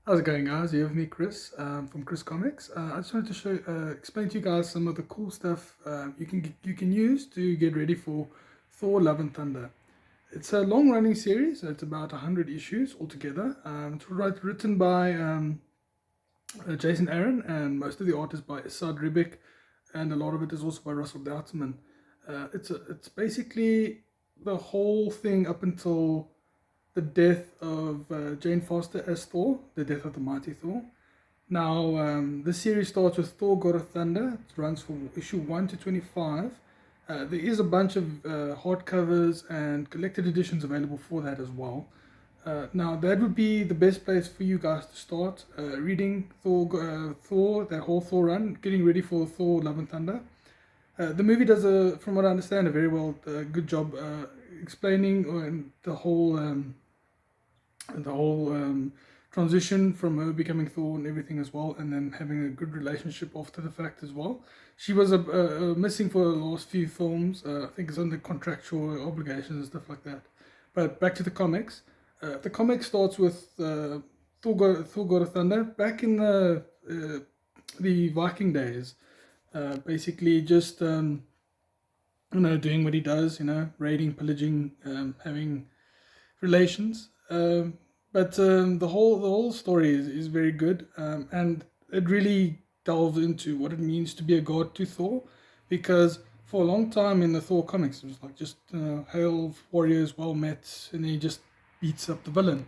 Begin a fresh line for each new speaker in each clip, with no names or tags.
How's it going, guys? You're with me, Chris, from Chris Comics. I just wanted to explain to you guys some of the cool stuff you can use to get ready for Thor: Love and Thunder. It's a long-running series. So it's about 100 issues altogether. Written by Jason Aaron, and most of the art is by Assad Ribic, and a lot of it is also by Russell Doutman. It's basically the whole thing up until the death of Jane Foster as Thor, the death of the mighty Thor. Now, this series starts with Thor God of Thunder. It runs from issue 1 to 25. There is a bunch of hardcovers and collected editions available for that as well. Now, that would be the best place for you guys to start reading Thor, that whole Thor run, getting ready for Thor Love and Thunder. The movie does, from what I understand, a very good job explaining the whole transition from her becoming Thor and everything as well, and then having a good relationship after the fact as well. She was missing for the last few films. I think it's under contractual obligations and stuff like that. But back to the comics. The comic starts with Thor God of Thunder back in the Viking days. Basically, just doing what he does. Raiding, pillaging, having relations. But the whole story is very good, and it really delves into what it means to be a god to Thor, because for a long time in the Thor comics it was like just hail warriors well met, and he just beats up the villain.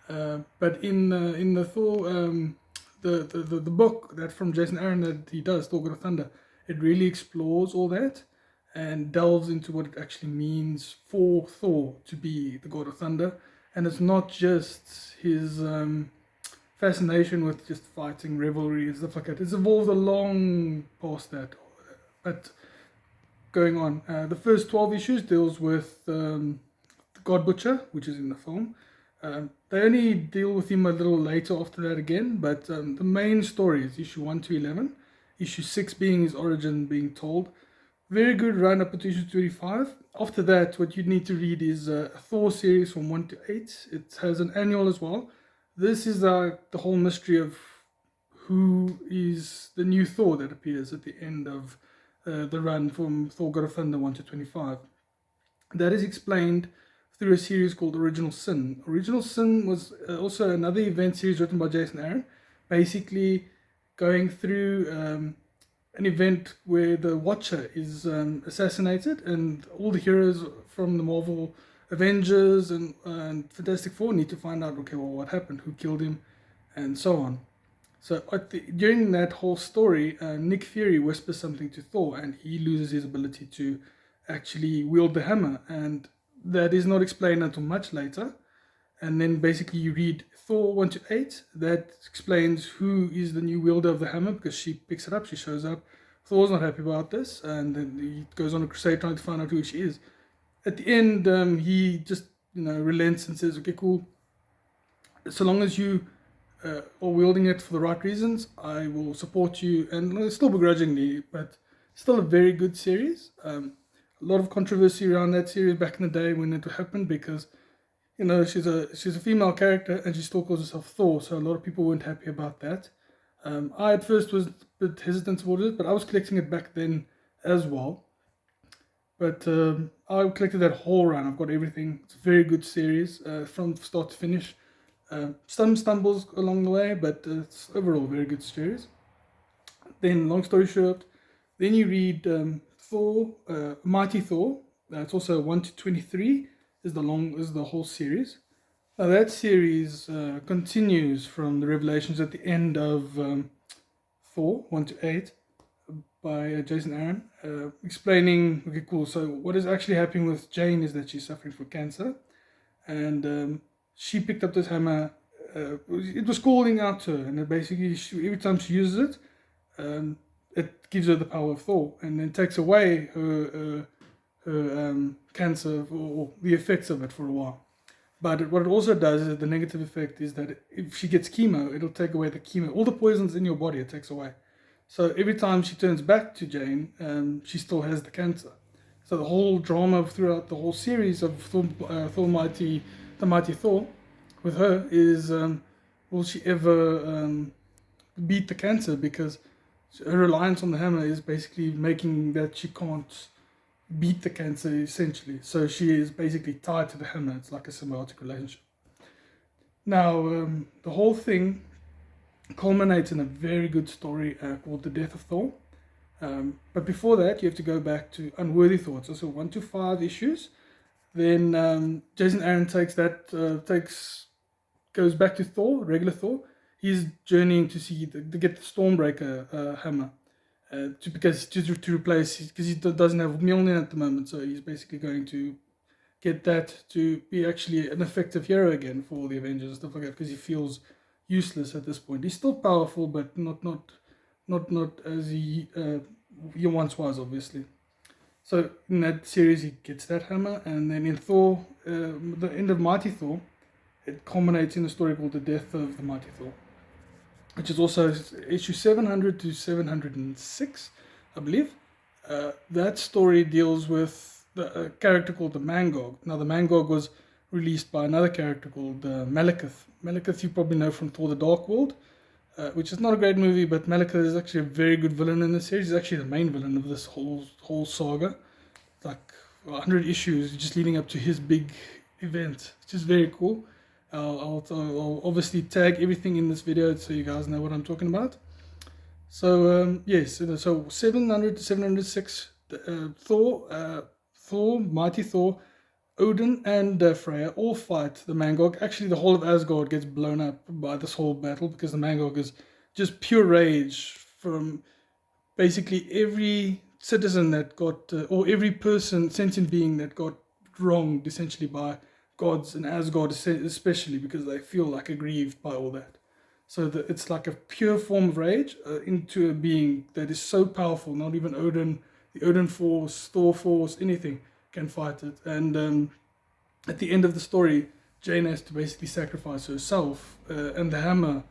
But in the Thor the book that from Jason Aaron that he does, Thor God of Thunder, it really explores all that and delves into what it actually means for Thor to be the God of Thunder. And it's not just his fascination with just fighting, revelry, and stuff like that. It's evolved a long past that. But going on, the first 12 issues deals with the God Butcher, which is in the film. They only deal with him a little later after that again, but the main story is issue 1 to 11. Issue 6 being his origin being told. Very good run up to issue 25. After that, what you need to read is a Thor series from 1 to 8. It has an annual as well. This is the whole mystery of who is the new Thor that appears at the end of the run from Thor God of Thunder 1 to 25. That is explained through a series called Original Sin. Original Sin was also another event series written by Jason Aaron, basically going through an event where the Watcher is assassinated, and all the heroes from the Marvel Avengers and Fantastic Four need to find out, okay, well, what happened, who killed him, and so on. So during that whole story, Nick Fury whispers something to Thor, and he loses his ability to actually wield the hammer, and that is not explained until much later. And then basically you read Thor 1 to 8. That explains who is the new wielder of the hammer, because she picks it up, she shows up. Thor's not happy about this, and then he goes on a crusade trying to find out who she is. At the end, he just relents and says, okay, cool. So long as you are wielding it for the right reasons, I will support you, and still begrudgingly, but still a very good series. A lot of controversy around that series back in the day when it happened, because she's a female character and she still calls herself Thor, so a lot of people weren't happy about that. I at first was a bit hesitant towards it, but I was collecting it back then as well. But I collected that whole run. I've got everything. It's a very good series from start to finish. Some stumbles along the way, but it's overall a very good series. Then, long story short, then you read Thor, Mighty Thor. It's also 1 to 23 is the whole series. Now that series continues from the revelations at the end of Thor 1 to 8 by Jason Aaron, explaining, okay, cool, so what is actually happening with Jane is that she's suffering from cancer, and she picked up this hammer. It was calling out to her, and it basically, every time she uses it, it gives her the power of Thor, and then takes away her cancer, or the effects of it for a while. But what it also does is that the negative effect is that if she gets chemo, it'll take away the chemo. All the poisons in your body it takes away. So every time she turns back to Jane, she still has the cancer. So the whole drama throughout the whole series of the Mighty Thor with her is, will she ever beat the cancer, because her reliance on the hammer is basically making that she can't beat the cancer essentially. So she is basically tied to the hammer. It's like a symbiotic relationship. Now, the whole thing culminates in a very good story called The Death of Thor. But before that, you have to go back to Unworthy Thor. It's also 1 to 5 issues. Then Jason Aaron goes back to Thor, regular Thor. He's journeying to get the Stormbreaker hammer, to replace, because he doesn't have Mjolnir at the moment. So he's basically going to get that to be actually an effective hero again for the Avengers and stuff like that, because he feels useless at this point. He's still powerful, but not as he once was, obviously. So in that series, he gets that hammer, and then in Thor, the end of Mighty Thor, it culminates in a story called The Death of the Mighty Thor, which is also issue 700 to 706, I believe. That story deals with a character called the Mangog. Now, the Mangog was released by another character called Malekith. Malekith you probably know from Thor the Dark World, which is not a great movie, but Malekith is actually a very good villain in the series. He's actually the main villain of this whole saga. It's like 100 issues just leading up to his big event, which is very cool. I'll obviously tag everything in this video so you guys know what I'm talking about. So yes, so 700 to 706, Thor, Mighty Thor, Odin and Freya all fight the Mangog. Actually, the whole of Asgard gets blown up by this whole battle, because the Mangog is just pure rage from basically every citizen that got, or every person, sentient being that got wronged essentially by gods and Asgard especially, because they feel like aggrieved by all that. So it's like a pure form of rage into a being that is so powerful. Not even Odin, the Odin Force, Thor Force, anything can fight it. And at the end of the story, Jane has to basically sacrifice herself, and the hammer,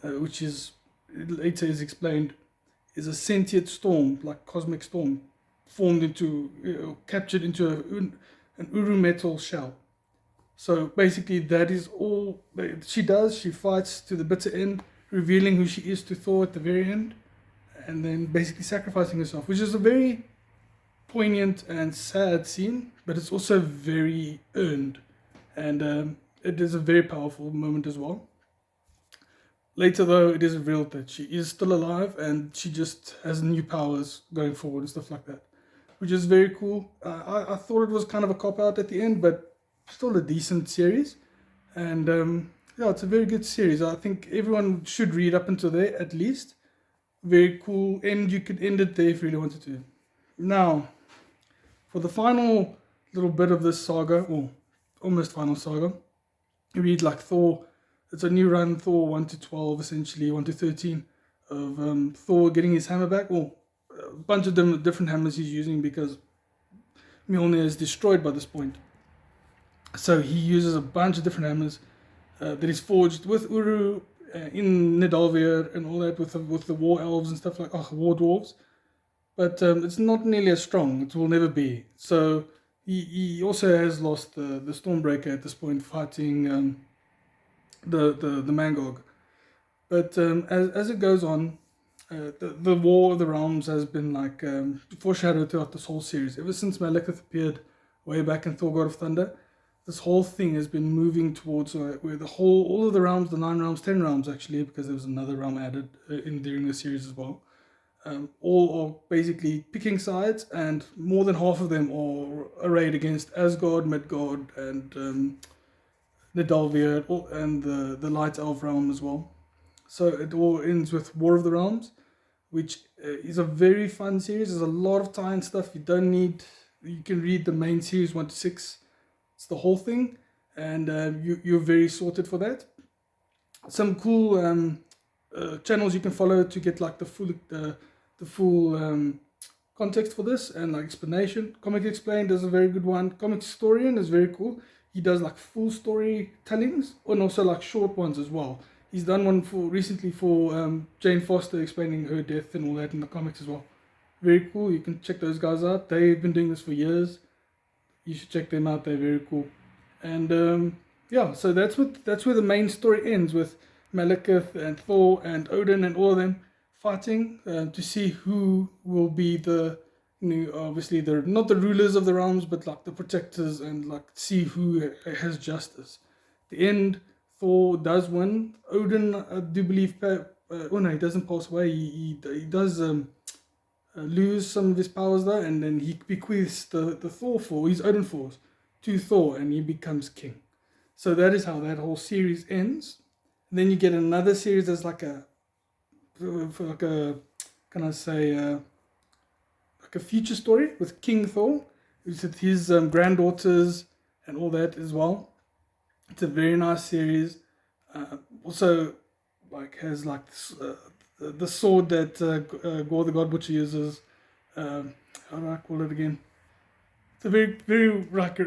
which is later is explained, is a sentient storm, like cosmic storm, formed into, captured into an Uru metal shell. So basically, that is all she does. She fights to the bitter end, revealing who she is to Thor at the very end, and then basically sacrificing herself, which is a very poignant and sad scene, but it's also very earned, and it is a very powerful moment as well. Later, though, it is revealed that she is still alive and she just has new powers going forward and stuff like that, which is very cool. I thought it was kind of a cop-out at the end, but still a decent series. And yeah, it's a very good series. I think everyone should read up until there at least. Very cool, and you could end it there if you really wanted to. Now, for the final little bit of this saga, or almost final saga, you read like Thor. It's a new run, Thor 1 to 12, essentially 1 to 13, of Thor getting his hammer back, or a bunch of different hammers he's using, because Mjolnir is destroyed by this point. So he uses a bunch of different hammers that he's forged with Uru in Nidalvir and all that, with the war elves and stuff like war dwarves. But it's not nearly as strong. It will never be. So he also has lost the Stormbreaker at this point, fighting the Mangog. But as it goes on, the War of the Realms has been like foreshadowed throughout this whole series. Ever since Malekith appeared way back in Thor God of Thunder, this whole thing has been moving towards where all of the realms, the 9 realms, 10 realms actually, because there was another realm added during the series as well, all are basically picking sides, and more than half of them are arrayed against Asgard, Midgard, and Nidalvir, and the Light Elf realm as well. So it all ends with War of the Realms, which is a very fun series. There's a lot of tie-in stuff. You can read the main series 1 to 6. It's the whole thing, and you're very sorted for that. Some cool channels you can follow to get like the full context for this, and like explanation. Comic Explained does a very good one. Comic Historian is very cool. He does like full story tellings, and also like short ones as well. He's done one recently for Jane Foster, explaining her death and all that in the comics as well. Very cool. You can check those guys out. They've been doing this for years. You should check them out. They're very cool. And yeah, so that's where the main story ends, with Malekith and Thor and Odin and all of them fighting to see who will be the, obviously they're not the rulers of the realms, but like the protectors, and like see who has justice. The end, Thor does win. Odin, I do believe, oh no, he doesn't pass away. He does lose some of his powers though, and then he bequeaths the Thor force, his Odin force, to Thor, and he becomes king. So that is how that whole series ends. And then you get another series that's like can I say, like a future story with King Thor, with his granddaughters and all that as well. It's a very nice series. Also, like has like the sword that Gorr the God Butcher uses. How do I call it again? It's a very like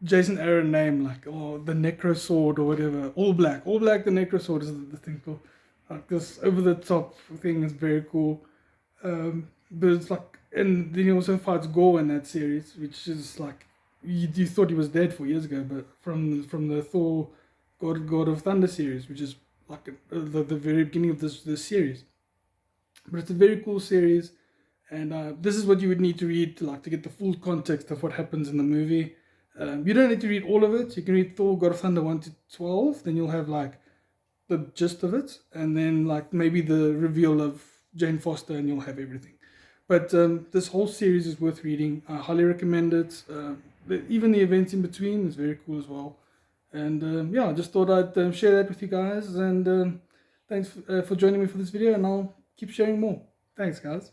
Jason Aaron name, like the Necro Sword or whatever. All black, the Necro Sword is the thing called. Like this over the top thing is very cool. But it's like, and then he also fights Gorr in that series, which is like you thought he was dead 4 years ago, but from the Thor God of Thunder series, which is like the very beginning of this series. But it's a very cool series, and this is what you would need to read to get the full context of what happens in the movie. You don't need to read all of it. You can read Thor God of Thunder 1 to 12, then you'll have like the gist of it, and then like maybe the reveal of Jane Foster, and you'll have everything. But this whole series is worth reading. I highly recommend it. Even the events in between is very cool as well. And yeah, I just thought I'd share that with you guys. And thanks for joining me for this video, and I'll keep sharing more. Thanks, guys.